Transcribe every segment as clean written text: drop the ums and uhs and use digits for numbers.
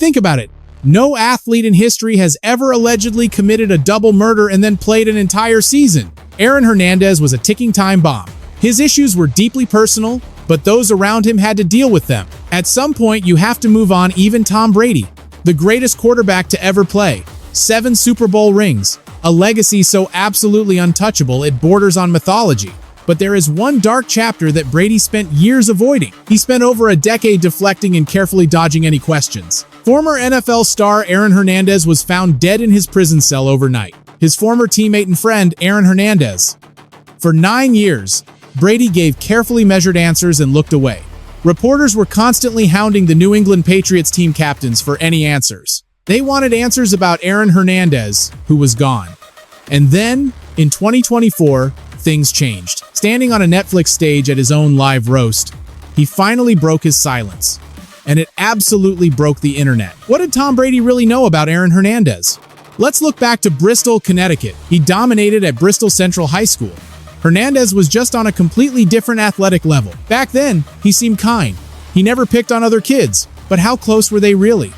Think about it. No athlete in history has ever allegedly committed a double murder and then played an entire season. Aaron Hernandez was a ticking time bomb. His issues were deeply personal, but those around him had to deal with them. At some point, you have to move on. Even Tom Brady, the greatest quarterback to ever play, 7 Super Bowl rings, a legacy so absolutely untouchable it borders on mythology. But there is one dark chapter that Brady spent years avoiding. He spent over a decade deflecting and carefully dodging any questions. Former NFL star Aaron Hernandez was found dead in his prison cell overnight. His former teammate and friend, Aaron Hernandez. For 9 years, Brady gave carefully measured answers and looked away. Reporters were constantly hounding the New England Patriots team captains for any answers. They wanted answers about Aaron Hernandez, who was gone. And then, in 2024, things changed. Standing on a Netflix stage at his own live roast, he finally broke his silence. And it absolutely broke the internet. What did Tom Brady really know about Aaron Hernandez? Let's look back to Bristol, Connecticut. He dominated at Bristol Central High School. Hernandez was just on a completely different athletic level. Back then, he seemed kind. He never picked on other kids. But how close were they really?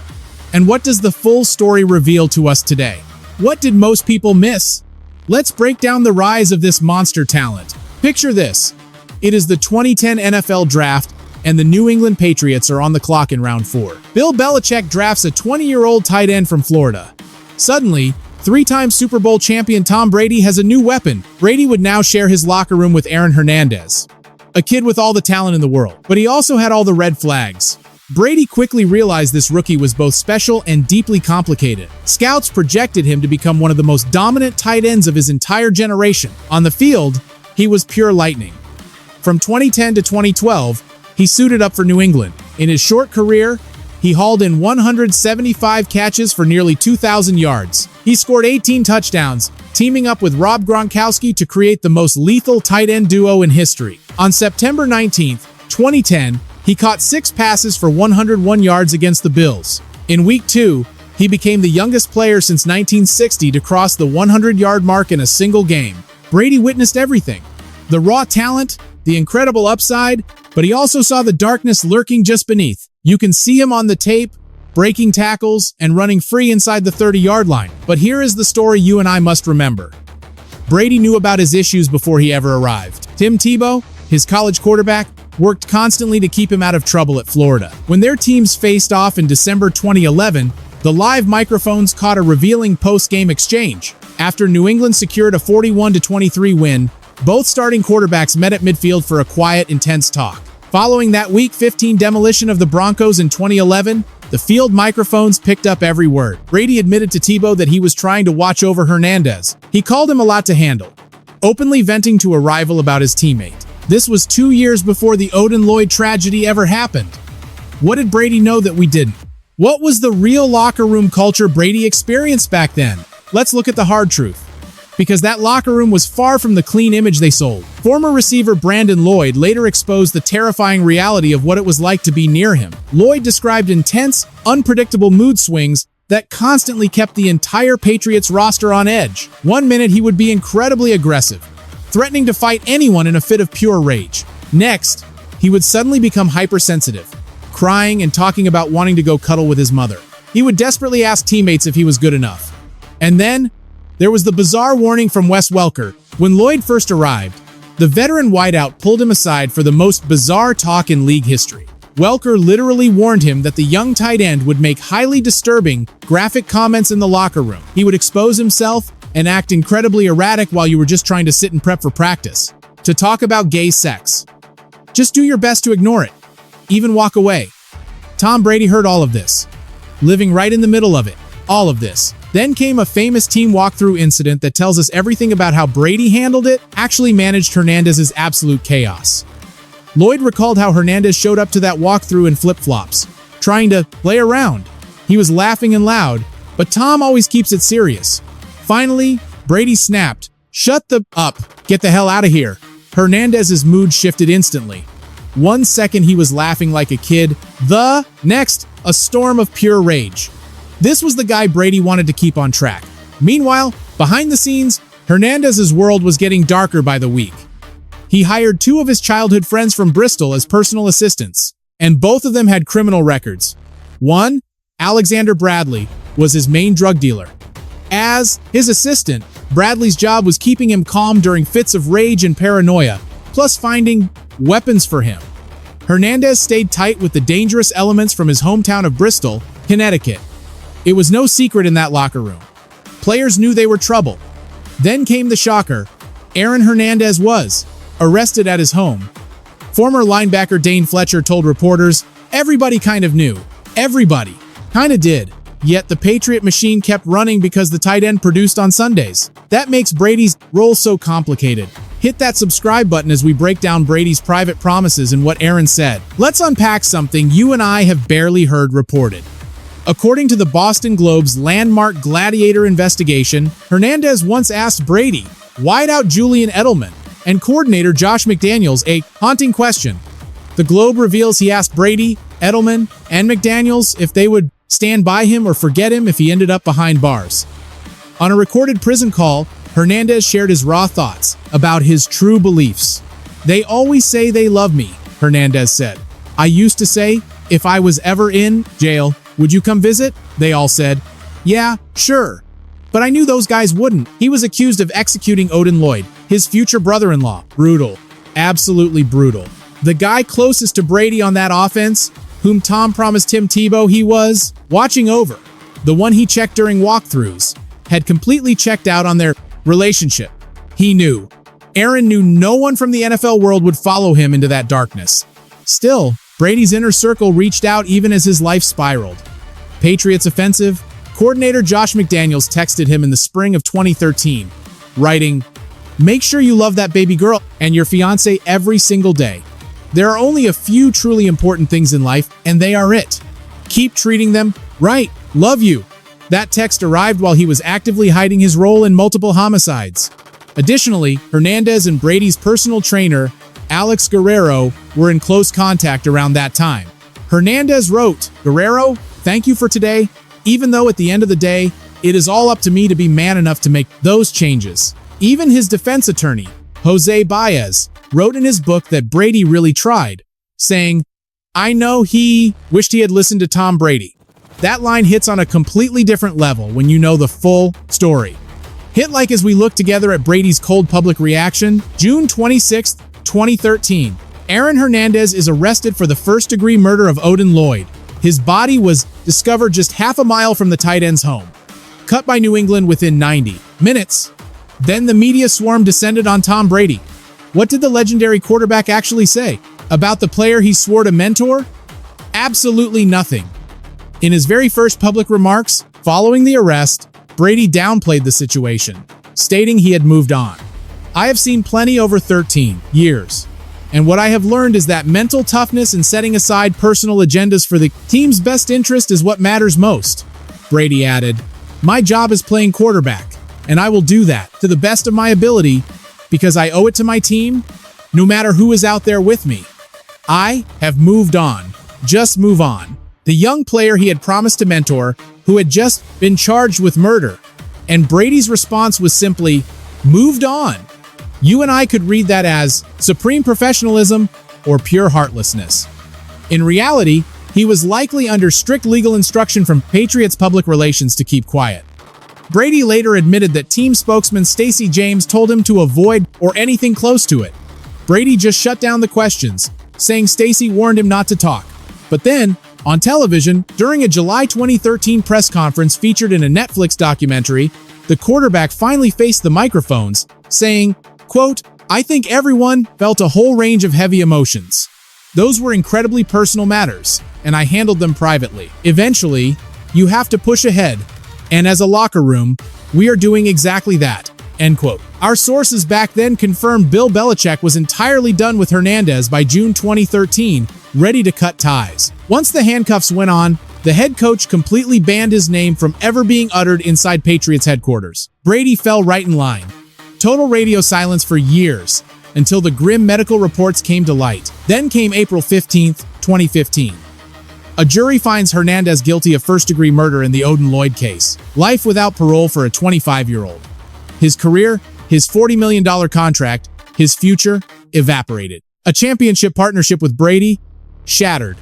And what does the full story reveal to us today? What did most people miss? Let's break down the rise of this monster talent. Picture this. It is the 2010 NFL Draft, and the New England Patriots are on the clock in round 4. Bill Belichick drafts a 20-year-old tight end from Florida. Suddenly, 3-time Super Bowl champion Tom Brady has a new weapon. Brady would now share his locker room with Aaron Hernandez, a kid with all the talent in the world. But he also had all the red flags. Brady quickly realized this rookie was both special and deeply complicated. Scouts projected him to become one of the most dominant tight ends of his entire generation. On the field, he was pure lightning. From 2010 to 2012, he suited up for New England. In his short career, he hauled in 175 catches for nearly 2,000 yards. He scored 18 touchdowns, teaming up with Rob Gronkowski to create the most lethal tight end duo in history. On September 19, 2010, he caught 6 passes for 101 yards against the Bills. In Week 2, he became the youngest player since 1960 to cross the 100-yard mark in a single game. Brady witnessed everything. The raw talent, the incredible upside, but he also saw the darkness lurking just beneath. You can see him on the tape, breaking tackles and running free inside the 30-yard line. But here is the story you and I must remember. Brady knew about his issues before he ever arrived. Tim Tebow, his college quarterback, worked constantly to keep him out of trouble at Florida. When their teams faced off in December 2011, the live microphones caught a revealing post-game exchange. After New England secured a 41-23 win, both starting quarterbacks met at midfield for a quiet, intense talk. Following that Week 15 demolition of the Broncos in 2011, the field microphones picked up every word. Brady admitted to Tebow that he was trying to watch over Hernandez. He called him a lot to handle, openly venting to a rival about his teammate. This was 2 years before the Odin Lloyd tragedy ever happened. What did Brady know that we didn't? What was the real locker room culture Brady experienced back then? Let's look at the hard truth. Because that locker room was far from the clean image they sold. Former receiver Brandon Lloyd later exposed the terrifying reality of what it was like to be near him. Lloyd described intense, unpredictable mood swings that constantly kept the entire Patriots roster on edge. One minute he would be incredibly aggressive, threatening to fight anyone in a fit of pure rage. Next, he would suddenly become hypersensitive, crying and talking about wanting to go cuddle with his mother. He would desperately ask teammates if he was good enough. And then, there was the bizarre warning from Wes Welker. When Lloyd first arrived, the veteran wideout pulled him aside for the most bizarre talk in league history. Welker literally warned him that the young tight end would make highly disturbing, graphic comments in the locker room. He would expose himself and act incredibly erratic while you were just trying to sit and prep for practice. To talk about gay sex. Just do your best to ignore it. Even walk away. Tom Brady heard all of this, living right in the middle of it. All of this. Then came a famous team walkthrough incident that tells us everything about how Brady handled it, actually managed Hernandez's absolute chaos. Lloyd recalled how Hernandez showed up to that walkthrough in flip-flops, trying to play around. He was laughing and loud, but Tom always keeps it serious. Finally, Brady snapped, "Shut the up, get the hell out of here." Hernandez's mood shifted instantly. 1 second he was laughing like a kid, the next, a storm of pure rage. This was the guy Brady wanted to keep on track. Meanwhile, behind the scenes, Hernandez's world was getting darker by the week. He hired 2 of his childhood friends from Bristol as personal assistants, and both of them had criminal records. One, Alexander Bradley, was his main drug dealer. As his assistant, Bradley's job was keeping him calm during fits of rage and paranoia, plus finding weapons for him. Hernandez stayed tight with the dangerous elements from his hometown of Bristol, Connecticut. It was no secret in that locker room. Players knew they were trouble. Then came the shocker. Aaron Hernandez was arrested at his home. Former linebacker Dane Fletcher told reporters, "Everybody kind of knew. Everybody kind of did. Yet the Patriot machine kept running because the tight end produced on Sundays. That makes Brady's role so complicated." Hit that subscribe button as we break down Brady's private promises and what Aaron said. Let's unpack something you and I have barely heard reported. According to the Boston Globe's landmark Gladiator investigation, Hernandez once asked Brady, wideout Julian Edelman, and coordinator Josh McDaniels a haunting question. The Globe reveals he asked Brady, Edelman, and McDaniels if they would stand by him or forget him if he ended up behind bars. On a recorded prison call, Hernandez shared his raw thoughts about his true beliefs. "They always say they love me," Hernandez said. "I used to say, if I was ever in jail, would you come visit?" They all said, "Yeah, sure." But I knew those guys wouldn't. He was accused of executing Odin Lloyd, his future brother-in-law. Brutal. Absolutely brutal. The guy closest to Brady on that offense, whom Tom promised Tim Tebow he was watching over, the one he checked during walkthroughs, had completely checked out on their relationship. He knew. Aaron knew no one from the NFL world would follow him into that darkness. Still, Brady's inner circle reached out even as his life spiraled. Patriots offensive coordinator Josh McDaniels texted him in the spring of 2013, writing, "Make sure you love that baby girl and your fiance every single day. There are only a few truly important things in life, and they are it. Keep treating them right. Love you." That text arrived while he was actively hiding his role in multiple homicides. Additionally, Hernandez and Brady's personal trainer, Alex Guerrero, were in close contact around that time. Hernandez wrote, "Guerrero, thank you for today, even though at the end of the day, it is all up to me to be man enough to make those changes." Even his defense attorney, Jose Baez, wrote in his book that Brady really tried, saying, "I know he wished he had listened to Tom Brady." That line hits on a completely different level when you know the full story. Hit like as we look together at Brady's cold public reaction. June 26, 2013. Aaron Hernandez is arrested for the first-degree murder of Odin Lloyd. His body was discovered just half a mile from the tight end's home, cut by New England within 90 minutes. Then the media swarm descended on Tom Brady. What did the legendary quarterback actually say about the player he swore to mentor? Absolutely nothing. In his very first public remarks following the arrest, Brady downplayed the situation, stating he had moved on. "I have seen plenty over 13 years, and what I have learned is that mental toughness and setting aside personal agendas for the team's best interest is what matters most." Brady added, "My job is playing quarterback, and I will do that to the best of my ability because I owe it to my team, no matter who is out there with me. I have moved on. Just move on." The young player he had promised to mentor, who had just been charged with murder, and Brady's response was simply, "Moved on." You and I could read that as supreme professionalism or pure heartlessness. In reality, he was likely under strict legal instruction from Patriots public relations to keep quiet. Brady later admitted that team spokesman Stacey James told him to avoid or anything close to it. Brady just shut down the questions, saying Stacey warned him not to talk. But then, on television, during a July 2013 press conference featured in a Netflix documentary, the quarterback finally faced the microphones, saying, quote, "I think everyone felt a whole range of heavy emotions. Those were incredibly personal matters, and I handled them privately. Eventually, you have to push ahead, and as a locker room, we are doing exactly that." End quote. Our sources back then confirmed Bill Belichick was entirely done with Hernandez by June 2013, ready to cut ties. Once the handcuffs went on, the head coach completely banned his name from ever being uttered inside Patriots headquarters. Brady fell right in line. Total radio silence for years, until the grim medical reports came to light. Then came April 15th, 2015. A jury finds Hernandez guilty of first-degree murder in the Odin Lloyd case. Life without parole for a 25-year-old. His career, his $40 million contract, his future, evaporated. A championship partnership with Brady, shattered.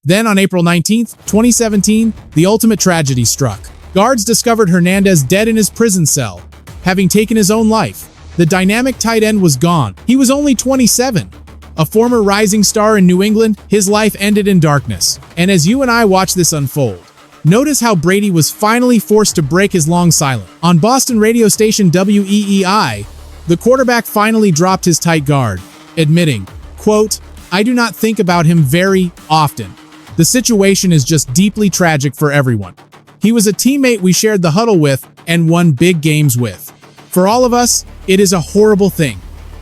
Then on April 19, 2017, the ultimate tragedy struck. Guards discovered Hernandez dead in his prison cell, having taken his own life. The dynamic tight end was gone. He was only 27. A former rising star in New England, his life ended in darkness. And as you and I watch this unfold, notice how Brady was finally forced to break his long silence. On Boston radio station WEEI, the quarterback finally dropped his tight guard, admitting, quote, "I do not think about him very often. The situation is just deeply tragic for everyone. He was a teammate we shared the huddle with and won big games with. For all of us, it is a horrible thing.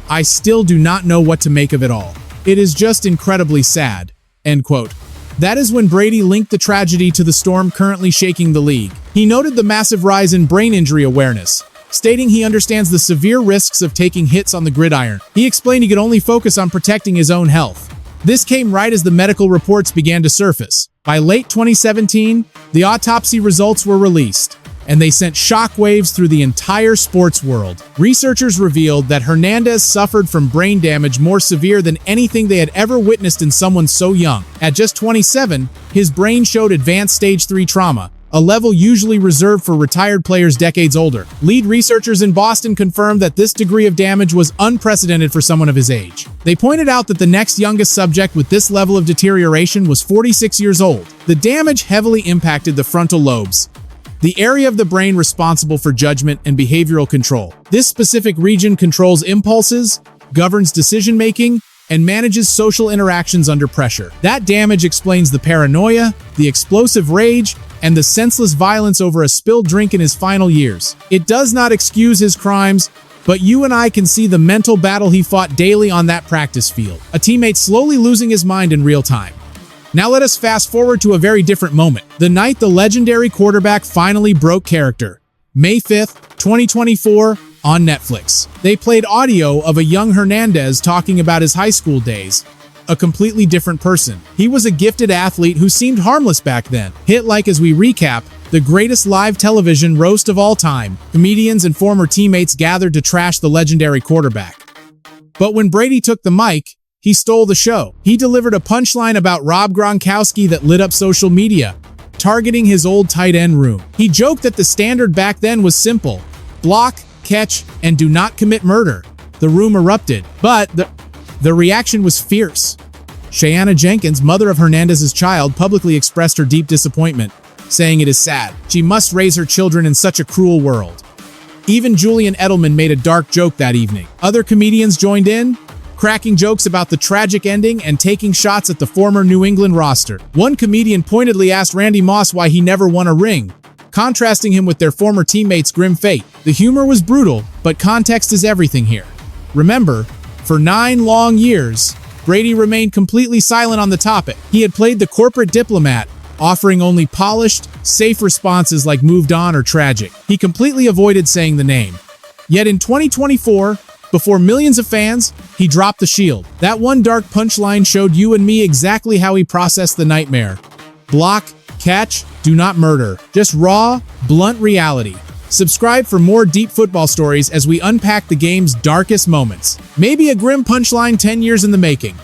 I still do not know what to make of it all. It is just incredibly sad." End quote. That is when Brady linked the tragedy to the storm currently shaking the league. He noted the massive rise in brain injury awareness, stating he understands the severe risks of taking hits on the gridiron. He explained he could only focus on protecting his own health. This came right as the medical reports began to surface. By late 2017, the autopsy results were released, and they sent shockwaves through the entire sports world. Researchers revealed that Hernandez suffered from brain damage more severe than anything they had ever witnessed in someone so young. At just 27, his brain showed advanced stage 3 trauma, a level usually reserved for retired players decades older. Lead researchers in Boston confirmed that this degree of damage was unprecedented for someone of his age. They pointed out that the next youngest subject with this level of deterioration was 46 years old. The damage heavily impacted the frontal lobes, the area of the brain responsible for judgment and behavioral control. This specific region controls impulses, governs decision-making, and manages social interactions under pressure. That damage explains the paranoia, the explosive rage, and the senseless violence over a spilled drink in his final years. It does not excuse his crimes, but you and I can see the mental battle he fought daily on that practice field, a teammate slowly losing his mind in real time. Now let us fast forward to a very different moment. The night the legendary quarterback finally broke character. May 5th, 2024, on Netflix. They played audio of a young Hernandez talking about his high school days. A completely different person. He was a gifted athlete who seemed harmless back then. Hit like as we recap, the greatest live television roast of all time. Comedians and former teammates gathered to trash the legendary quarterback. But when Brady took the mic, he stole the show. He delivered a punchline about Rob Gronkowski that lit up social media, targeting his old tight end room. He joked that the standard back then was simple: block, catch, and do not commit murder. The room erupted, but the reaction was fierce. Shayanna Jenkins, mother of Hernandez's child, publicly expressed her deep disappointment, saying it is sad. She must raise her children in such a cruel world. Even Julian Edelman made a dark joke that evening. Other comedians joined in, cracking jokes about the tragic ending and taking shots at the former New England roster. One comedian pointedly asked Randy Moss why he never won a ring, contrasting him with their former teammates' grim fate. The humor was brutal, but context is everything here. Remember, for 9 long years, Brady remained completely silent on the topic. He had played the corporate diplomat, offering only polished, safe responses like moved on or tragic. He completely avoided saying the name. Yet in 2024, before millions of fans, he dropped the shield. That one dark punchline showed you and me exactly how he processed the nightmare. Block, catch, do not murder. Just raw, blunt reality. Subscribe for more deep football stories as we unpack the game's darkest moments. Maybe a grim punchline 10 years in the making.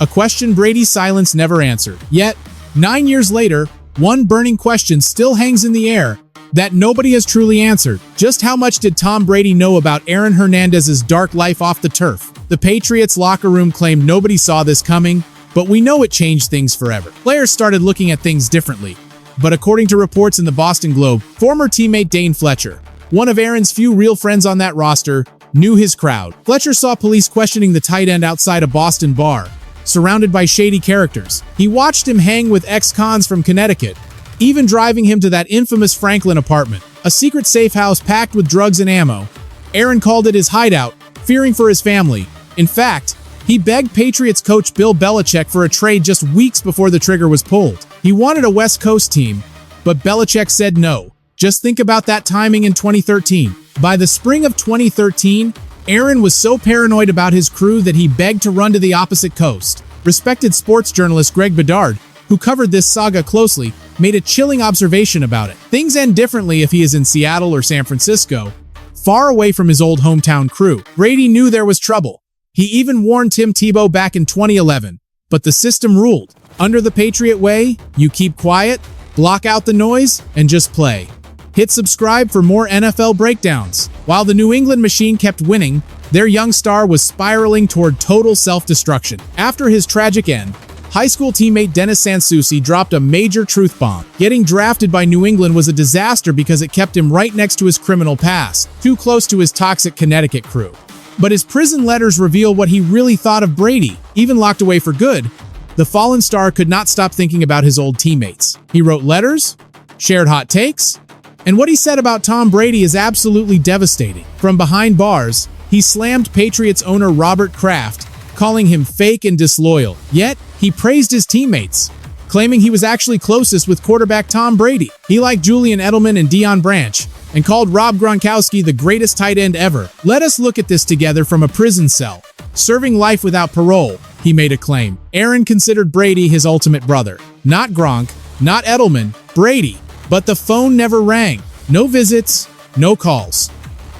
A question Brady's silence never answered. Yet, 9 years later, one burning question still hangs in the air that nobody has truly answered. Just how much did Tom Brady know about Aaron Hernandez's dark life off the turf? The Patriots locker room claimed nobody saw this coming, but we know it changed things forever. Players started looking at things differently. But according to reports in the Boston Globe, former teammate Dane Fletcher, one of Aaron's few real friends on that roster, knew his crowd. Fletcher saw police questioning the tight end outside a Boston bar, surrounded by shady characters. He watched him hang with ex-cons from Connecticut, even driving him to that infamous Franklin apartment, a secret safe house packed with drugs and ammo. Aaron called it his hideout, fearing for his family. In fact, he begged Patriots coach Bill Belichick for a trade just weeks before the trigger was pulled. He wanted a West Coast team, but Belichick said no. Just think about that timing in 2013. By the spring of 2013, Aaron was so paranoid about his crew that he begged to run to the opposite coast. Respected sports journalist Greg Bedard, who covered this saga closely, made a chilling observation about it. Things end differently if he is in Seattle or San Francisco, far away from his old hometown crew. Brady knew there was trouble. He even warned Tim Tebow back in 2011, but the system ruled. Under the Patriot way, you keep quiet, block out the noise, and just play. Hit subscribe for more NFL breakdowns. While the New England machine kept winning, their young star was spiraling toward total self-destruction. After his tragic end, high school teammate Dennis Sansucci dropped a major truth bomb. Getting drafted by New England was a disaster because it kept him right next to his criminal past, too close to his toxic Connecticut crew. But his prison letters reveal what he really thought of Brady. Even locked away for good, the fallen star could not stop thinking about his old teammates. He wrote letters, shared hot takes, and what he said about Tom Brady is absolutely devastating. From behind bars, he slammed Patriots owner Robert Kraft, calling him fake and disloyal. Yet, he praised his teammates, claiming he was actually closest with quarterback Tom Brady. He liked Julian Edelman and Deion Branch, and called Rob Gronkowski the greatest tight end ever. Let us look at this together from a prison cell. Serving life without parole, he made a claim. Aaron considered Brady his ultimate brother. Not Gronk, not Edelman, Brady. But the phone never rang. No visits, no calls.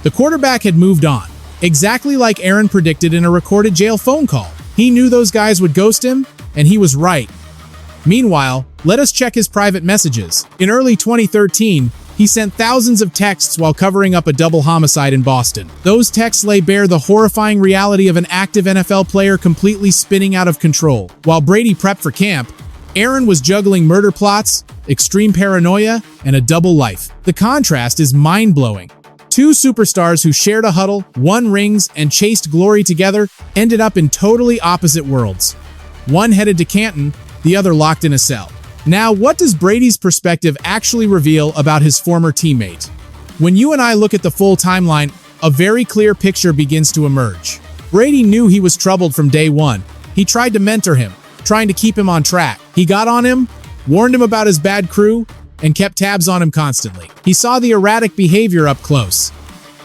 The quarterback had moved on, exactly like Aaron predicted in a recorded jail phone call. He knew those guys would ghost him, and he was right. Meanwhile, let us check his private messages. In early 2013, he sent thousands of texts while covering up a double homicide in Boston. Those texts lay bare the horrifying reality of an active NFL player completely spinning out of control. While Brady prepped for camp, Aaron was juggling murder plots, extreme paranoia, and a double life. The contrast is mind-blowing. Two superstars who shared a huddle, won rings, and chased glory together ended up in totally opposite worlds. One headed to Canton, the other locked in a cell. Now, what does Brady's perspective actually reveal about his former teammate? When you and I look at the full timeline, a very clear picture begins to emerge. Brady knew he was troubled from day one. He tried to mentor him, trying to keep him on track. He got on him, warned him about his bad crew, and kept tabs on him constantly. He saw the erratic behavior up close.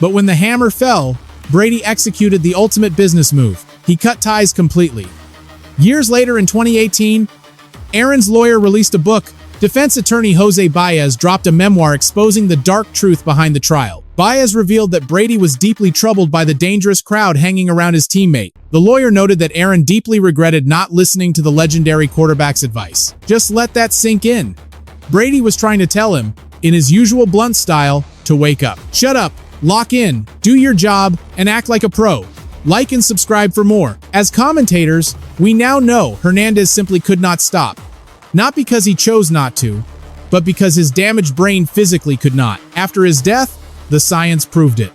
But when the hammer fell, Brady executed the ultimate business move. He cut ties completely. Years later in 2018, Aaron's lawyer released a book. Defense attorney Jose Baez dropped a memoir exposing the dark truth behind the trial. Baez revealed that Brady was deeply troubled by the dangerous crowd hanging around his teammate. The lawyer noted that Aaron deeply regretted not listening to the legendary quarterback's advice. Just let that sink in. Brady was trying to tell him, in his usual blunt style, to wake up. Shut up, lock in, do your job, and act like a pro. Like and subscribe for more. As commentators, we now know Hernandez simply could not stop. Not because he chose not to, but because his damaged brain physically could not. After his death, the science proved it.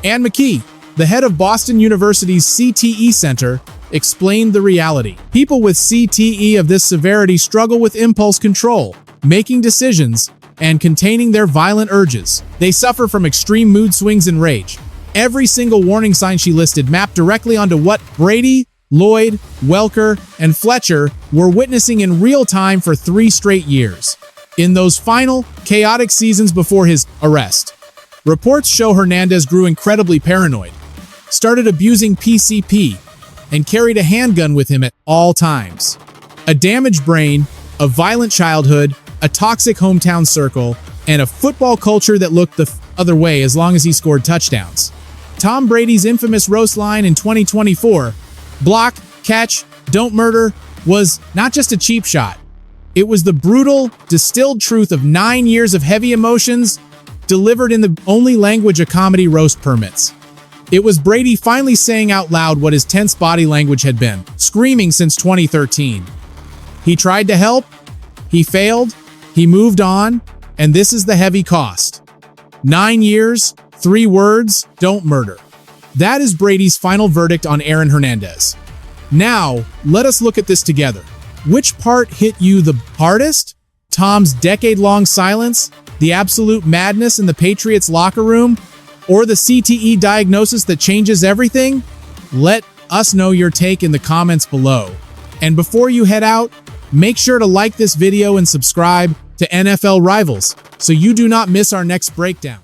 Ann McKee, the head of Boston University's CTE Center, explained the reality. People with CTE of this severity struggle with impulse control, making decisions, and containing their violent urges. They suffer from extreme mood swings and rage. Every single warning sign she listed mapped directly onto what Brady, Lloyd, Welker, and Fletcher were witnessing in real time for 3 straight years. In those final, chaotic seasons before his arrest, reports show Hernandez grew incredibly paranoid, started abusing PCP, and carried a handgun with him at all times. A damaged brain, a violent childhood, a toxic hometown circle, and a football culture that looked the other way as long as he scored touchdowns. Tom Brady's infamous roast line in 2024, block, catch, don't murder, was not just a cheap shot. It was the brutal, distilled truth of 9 years of heavy emotions delivered in the only language a comedy roast permits. It was Brady finally saying out loud what his tense body language had been, screaming since 2013. He tried to help, he failed, he moved on, and this is the heavy cost. 9 years, 3 words, don't murder. That is Brady's final verdict on Aaron Hernandez. Now, let us look at this together. Which part hit you the hardest? Tom's decade-long silence, the absolute madness in the Patriots locker room, or the CTE diagnosis that changes everything? Let us know your take in the comments below. And before you head out, make sure to like this video and subscribe to NFL Rivals so you do not miss our next breakdown.